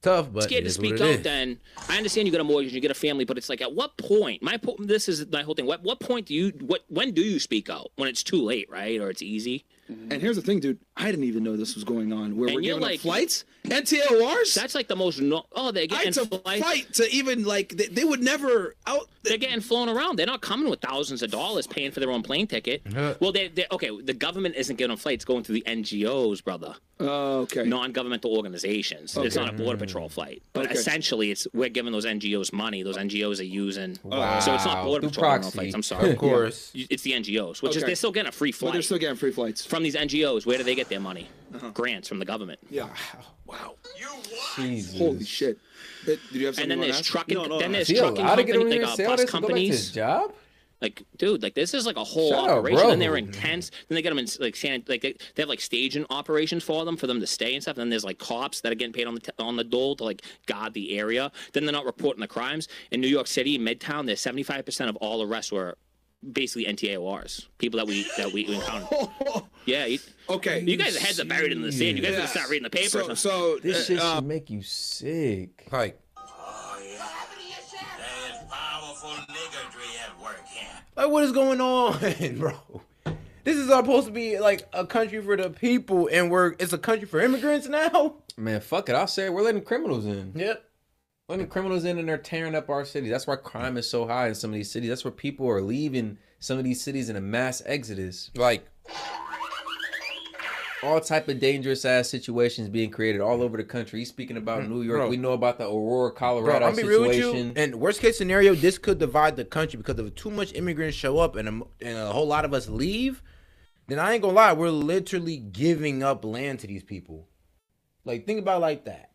S5: Tough, but
S2: scared to speak out. Then I understand you got a mortgage, you get a family, but it's like, at what point? This is my whole thing. What point do you? When do you speak out? When it's too late, right? Or it's easy.
S1: And here's the thing, dude. I didn't even know this was going on. Where we're giving up flights, NTORs.
S2: That's like the most. They're getting
S1: fight to even like they would never out.
S2: They're getting flown around. They're not coming with thousands of dollars paying for their own plane ticket. Well, they okay. The government isn't giving them flights. Going through the NGOs, brother.
S1: Okay.
S2: Non-governmental organizations. It's not a border patrol flight, but essentially, we're giving those NGOs money. Those NGOs are using. Wow. So it's not border patrol flights. I'm sorry.
S5: Of course,
S2: it's the NGOs, which is they're still getting a free flight.
S1: But they're still getting free flights
S2: from these NGOs. Where do they get their money? Grants from the government.
S1: Yeah. Wow.
S4: Jesus.
S1: Holy shit. Did you have something?
S2: And then there's trucking.
S3: No.
S2: Then there's trucking companies, like bus companies.
S4: Job?
S2: Like, dude, like this is like a whole operation, and they're intense. Then they get them in they have like staging operations for them to stay and stuff. And then there's like cops that are getting paid on the dole to like guard the area. Then they're not reporting the crimes. In New York City, Midtown, there's 75% of all arrests were basically NTORs, people that we encountered. Yeah.
S1: Okay.
S2: You guys' heads are buried in the sand. You guys gotta start reading the papers.
S1: So
S4: this shit should make you sick.
S5: Like. Like, what is going on, bro? This is supposed to be like a country for the people, and it's a country for immigrants now.
S4: Man, fuck it. I'll say it. We're letting criminals in.
S5: Yep.
S4: Letting criminals in, and they're tearing up our city. That's why crime is so high in some of these cities. That's where people are leaving some of these cities in a mass exodus.
S5: Like,
S4: all type of dangerous ass situations being created all over the country. He's speaking about New York.
S5: Bro.
S4: We know about the Aurora, Colorado
S5: I'll be
S4: situation.
S5: real with you. And worst case scenario, this could divide the country because if too much immigrants show up and a whole lot of us leave, then I ain't gonna lie, we're literally giving up land to these people. Like, think about it like that.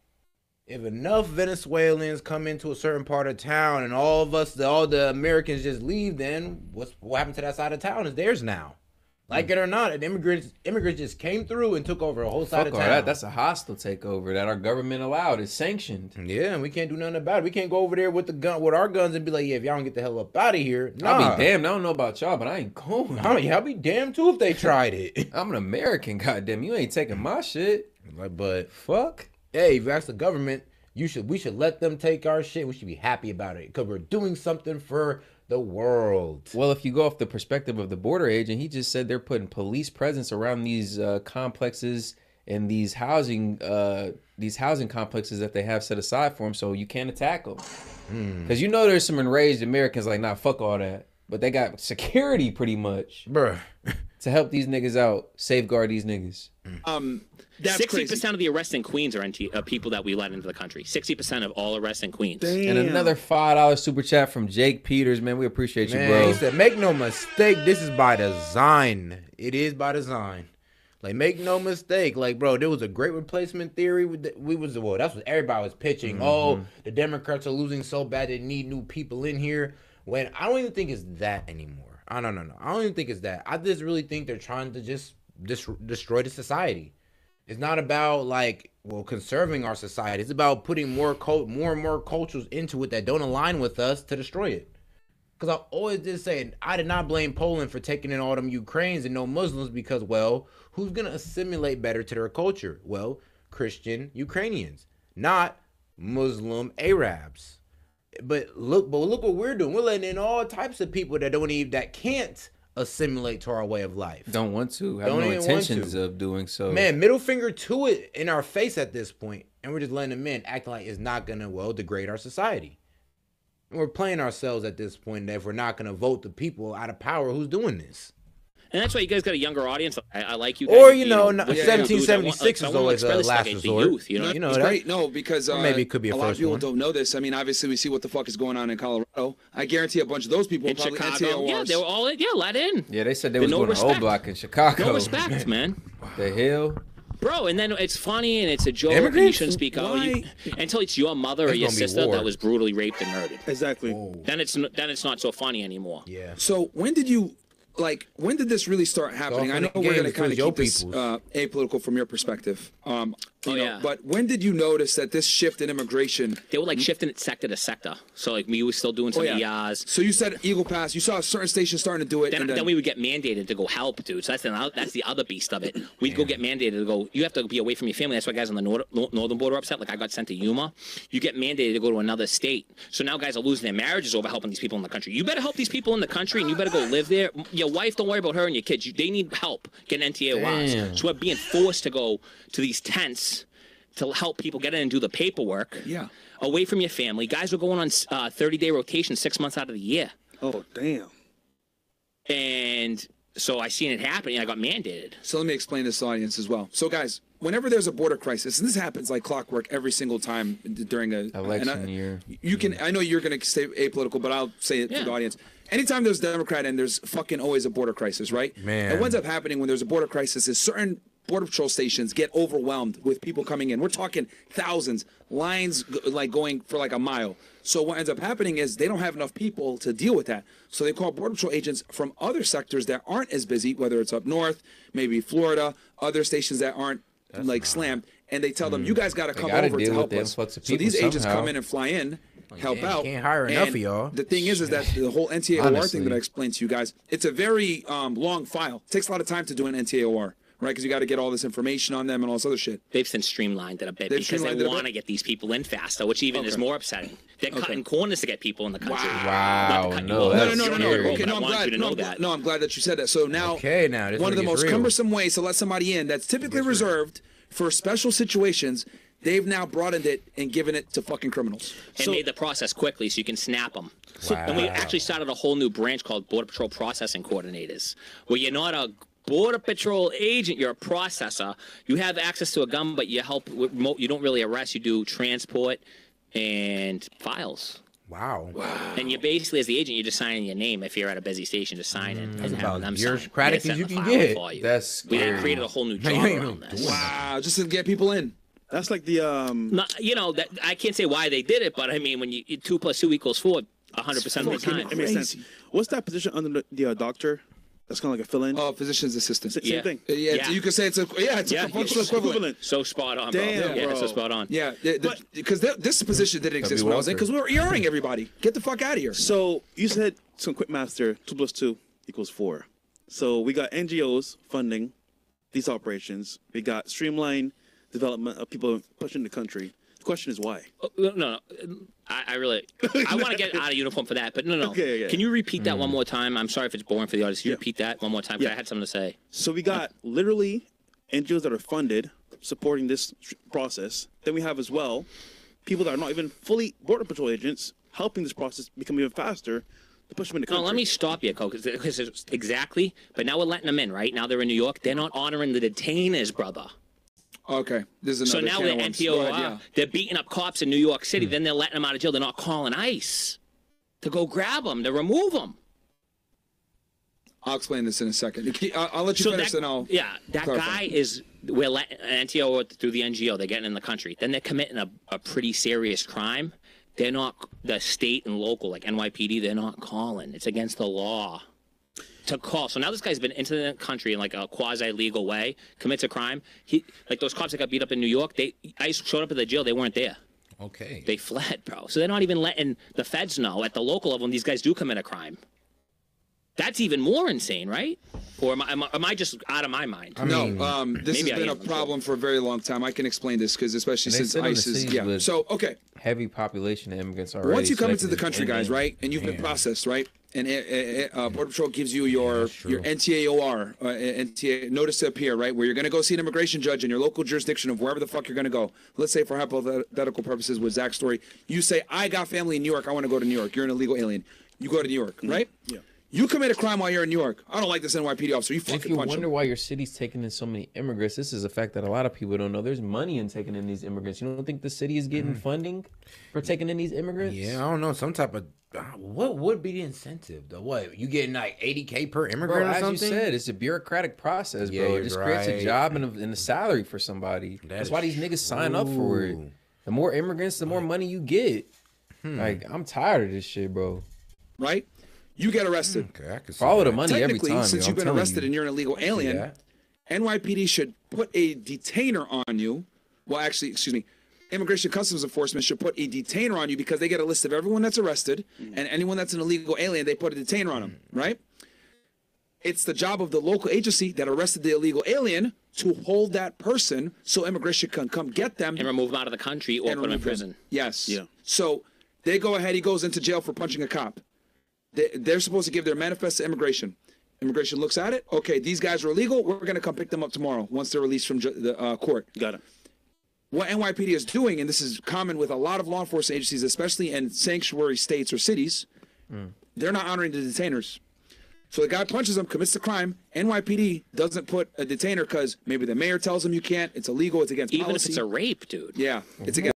S5: If enough Venezuelans come into a certain part of town and all the Americans just leave, then what happened to that side of town is theirs now. Like it or not, and immigrants just came through and took over a whole side of town.
S4: That's a hostile takeover that our government allowed. It's sanctioned.
S5: Yeah, and we can't do nothing about it. We can't go over there with our guns and be like, yeah, if y'all don't get the hell up out of here. Nah.
S4: I'll be damned. I don't know about y'all, but I ain't going.
S5: I'll be damned too if they tried it.
S4: I'm an American, goddamn. You ain't taking my shit.
S5: But
S4: fuck.
S5: Hey, if you ask the government, we should let them take our shit. We should be happy about it because we're doing something for the world.
S4: Well, if you go off the perspective of the border agent, he just said they're putting police presence around these complexes and these housing complexes that they have set aside for them, so you can't attack them. Because there's some enraged Americans like, nah, fuck all that. But they got security pretty much.
S5: Bruh.
S4: to help these niggas out, safeguard these niggas.
S1: That's
S2: 60% of the arrests in Queens are people that we let into the country. 60% of all arrests in Queens.
S4: And another $5 super chat from Jake Peters, man. We appreciate you, bro.
S5: He said, make no mistake, this is by design. It is by design. Like, make no mistake. Like, bro, there was a great replacement theory. That's what everybody was pitching. Oh, the Democrats are losing so bad they need new people in here. When I don't even think it's that anymore. No. I don't even think it's that. I just really think they're trying to just destroy the society. It's not about conserving our society. It's about putting more and more cultures into it that don't align with us to destroy it. Because I always did say, I did not blame Poland for taking in all them Ukrainians and no Muslims because, well, who's going to assimilate better to their culture? Well, Christian Ukrainians, not Muslim Arabs. But look what we're doing. We're letting in all types of people that can't assimilate to our way of life.
S4: Don't want to. Have no intentions of doing so.
S5: Man, middle finger to it in our face at this point, and we're just letting them in, acting like it's not going to, degrade our society. And we're playing ourselves at this point if we're not going to vote the people out of power who's doing this.
S2: And that's why you guys got a younger audience. I like you guys.
S5: Or, 1776 is always a last resort.
S2: Youth,
S1: that's great. No, because
S5: maybe it could be
S1: a lot of people don't know this. I mean, obviously, we see what the fuck is going on in Colorado. I guarantee a bunch of those people
S2: in
S1: probably
S2: Chicago. Yeah, they were all let in.
S4: Yeah, they said they was going to O Block in Chicago.
S2: No respect, man.
S4: The hell?
S2: Bro, and then it's funny and it's a joke. And you shouldn't speak out until it's your mother or your sister that was brutally raped and murdered.
S3: Exactly.
S2: Oh. Then it's not so funny anymore.
S5: Yeah.
S1: So when did this really start happening? I know we're going to kind of keep this apolitical from your perspective. But when did you notice that this shift in immigration?
S2: They were shifting it sector to sector. So we were still doing some ERs.
S1: So you said Eagle Pass. You saw a certain station starting to do it.
S2: Then we would get mandated to go help, dude. So that's the other beast of it. We'd go get mandated to go. You have to be away from your family. That's why guys on the northern border are upset. Like I got sent to Yuma. You get mandated to go to another state. So now guys are losing their marriages over helping these people in the country. You better help these people in the country, and you better go live there. Your wife, don't worry about her and your kids. They need help getting NTAORs. So we're being forced to go to these tents to help people get in and do the paperwork.
S1: Yeah.
S2: Away from your family. Guys were going on 30-day rotation 6 months out of the year.
S3: Oh, damn.
S2: And so I seen it happen, and I got mandated.
S1: So let me explain this to the audience as well. So, guys, whenever there's a border crisis, and this happens like clockwork every single time during a
S4: election year.
S1: You can. I know you're going to stay apolitical, but I'll say it to the audience. Anytime there's a Democrat and there's fucking always a border crisis, right?
S5: Man.
S1: And what ends up happening when there's a border crisis is certain Border Patrol stations get overwhelmed with people coming in. We're talking thousands, lines going for a mile. So what ends up happening is they don't have enough people to deal with that. So they call Border Patrol agents from other sectors that aren't as busy, whether it's up north, maybe Florida, other stations that aren't slammed, and they tell them, you guys got to come over to help us. So these agents come in and fly in, help out.
S5: Can't hire enough of y'all.
S1: The thing is that the whole NTAOR thing that I explained to you guys, it's a very long file. It takes a lot of time to do an NTAOR. Right, because you got to get all this information on them and all this other shit.
S2: They've since streamlined it a bit because they want to get these people in faster, which even is more upsetting. They're cutting corners to get people in the country.
S4: Wow.
S1: No. Okay, no, I'm glad that you said that. So now, one of the most cumbersome ways to let somebody in that's typically reserved for special situations, they've now broadened it and given it to fucking criminals.
S2: And made the process quickly so you can snap them. And we actually started a whole new branch called Border Patrol Processing Coordinators, where you're not a Border Patrol agent, you're a processor. You have access to a gun, but you help. You don't really arrest. You do transport and files.
S5: Wow.
S2: And you basically, as the agent, you're just signing your name if you're at a busy station, just sign it.
S5: That's about as bureaucratic as you can get.
S4: That's scary.
S2: We created a whole new job around this.
S1: Wow, just to get people in.
S3: That's like the
S2: that I can't say why they did it, but I mean, when you 2 + 2 = 4, 100% of the time.
S3: It makes sense. What's that position under the doctor? That's kind of like a fill-in.
S1: Oh, physician's assistant.
S3: Same thing.
S1: Yeah, you could say it's a functional equivalent.
S2: So spot on,
S3: damn,
S2: bro. Yeah, so spot on.
S1: Yeah, because this position didn't exist when I was in, because we were ERing everybody. Get the fuck out of here.
S3: So you said some quick master, 2 + 2 = 4. So we got NGOs funding these operations. We got streamlined development of people pushing the country. The question is why?
S2: No. I really want to get out of uniform for that, but no.
S3: Okay.
S2: Can you repeat that one more time? I'm sorry if it's boring for the audience. Can you repeat that one more time? Because I had something to say.
S3: So we got literally NGOs that are funded supporting this process. Then we have as well people that are not even fully Border Patrol agents helping this process become even faster. push them in the country.
S2: No, let me stop you, Cole, because exactly. But now we're letting them in, right? Now they're in New York. They're not honoring the detainers, brother.
S1: Okay, this is another.
S2: So now they're NTOR.
S1: Yeah.
S2: They're beating up cops in New York City. Then they're letting them out of jail. They're not calling ICE to go grab them, to remove them.
S1: I'll explain this in a second. I'll let you finish, then I'll.
S2: Yeah, that
S1: clarify.
S2: guy is. We're letting NTO through the NGO. They're getting in the country. Then they're committing a pretty serious crime. They're not, the state and local, like NYPD, they're not calling. It's against the law to call. So now this guy's been into the country in like a quasi-legal way, commits a crime. Like those cops that got beat up in New York, ICE showed up at the jail, they weren't there.
S5: Okay.
S2: They fled, bro. So they're not even letting the feds know at the local level when these guys do commit a crime. That's even more insane, right? Or am I just out of my mind?
S1: No, this has been a problem for a very long time. I can explain this because especially since ICE is, yeah. So, okay.
S4: Heavy population of immigrants already.
S1: Once you come into the country, guys, right, and you've been processed, right, and Border Patrol gives you your NTAOR, NTA, notice to appear, right, where you're going to go see an immigration judge in your local jurisdiction of wherever the fuck you're going to go. Let's say for hypothetical purposes with Zach's story, you say, I got family in New York, I want to go to New York. You're an illegal alien. You go to New York, right?
S3: Yeah.
S1: You commit a crime while you're in New York. I don't like this NYPD officer. You fucking punch him.
S4: If you wonder why your city's taking in so many immigrants, this is a fact that a lot of people don't know. There's money in taking in these immigrants. You don't think the city is getting funding for taking in these immigrants?
S5: Yeah, I don't know. Some type of what would be the incentive though? What, you getting like $80K per immigrant or something?
S4: As you said, it's a bureaucratic process, bro. It just creates a job and a salary for somebody. That's why these niggas sign up for it. The more immigrants, the more money you get. Like, I'm tired of this shit, bro.
S1: Right? You get arrested.
S5: Okay, I can
S4: follow the money every
S1: Technically,
S4: time.
S1: since you've been arrested and you're an illegal alien, NYPD should put a detainer on you. Well, actually, excuse me. Immigration Customs Enforcement should put a detainer on you because they get a list of everyone that's arrested and anyone that's an illegal alien, they put a detainer on them, right? It's the job of the local agency that arrested the illegal alien to hold that person so immigration can come get them.
S2: And remove them out of the country or put them in prison.
S1: Yes.
S3: Yeah.
S1: So they go ahead, he goes into jail for punching a cop. They're supposed to give their manifest to immigration. Immigration looks at it. Okay, these guys are illegal. We're going to come pick them up tomorrow once they're released from the court.
S3: Got it.
S1: What NYPD is doing, and this is common with a lot of law enforcement agencies, especially in sanctuary states or cities, they're not honoring the detainers. So the guy punches them, commits the crime. NYPD doesn't put a detainer because maybe the mayor tells them you can't. It's illegal. It's against policy.
S2: Even if it's a rape, dude.
S1: Yeah, it's against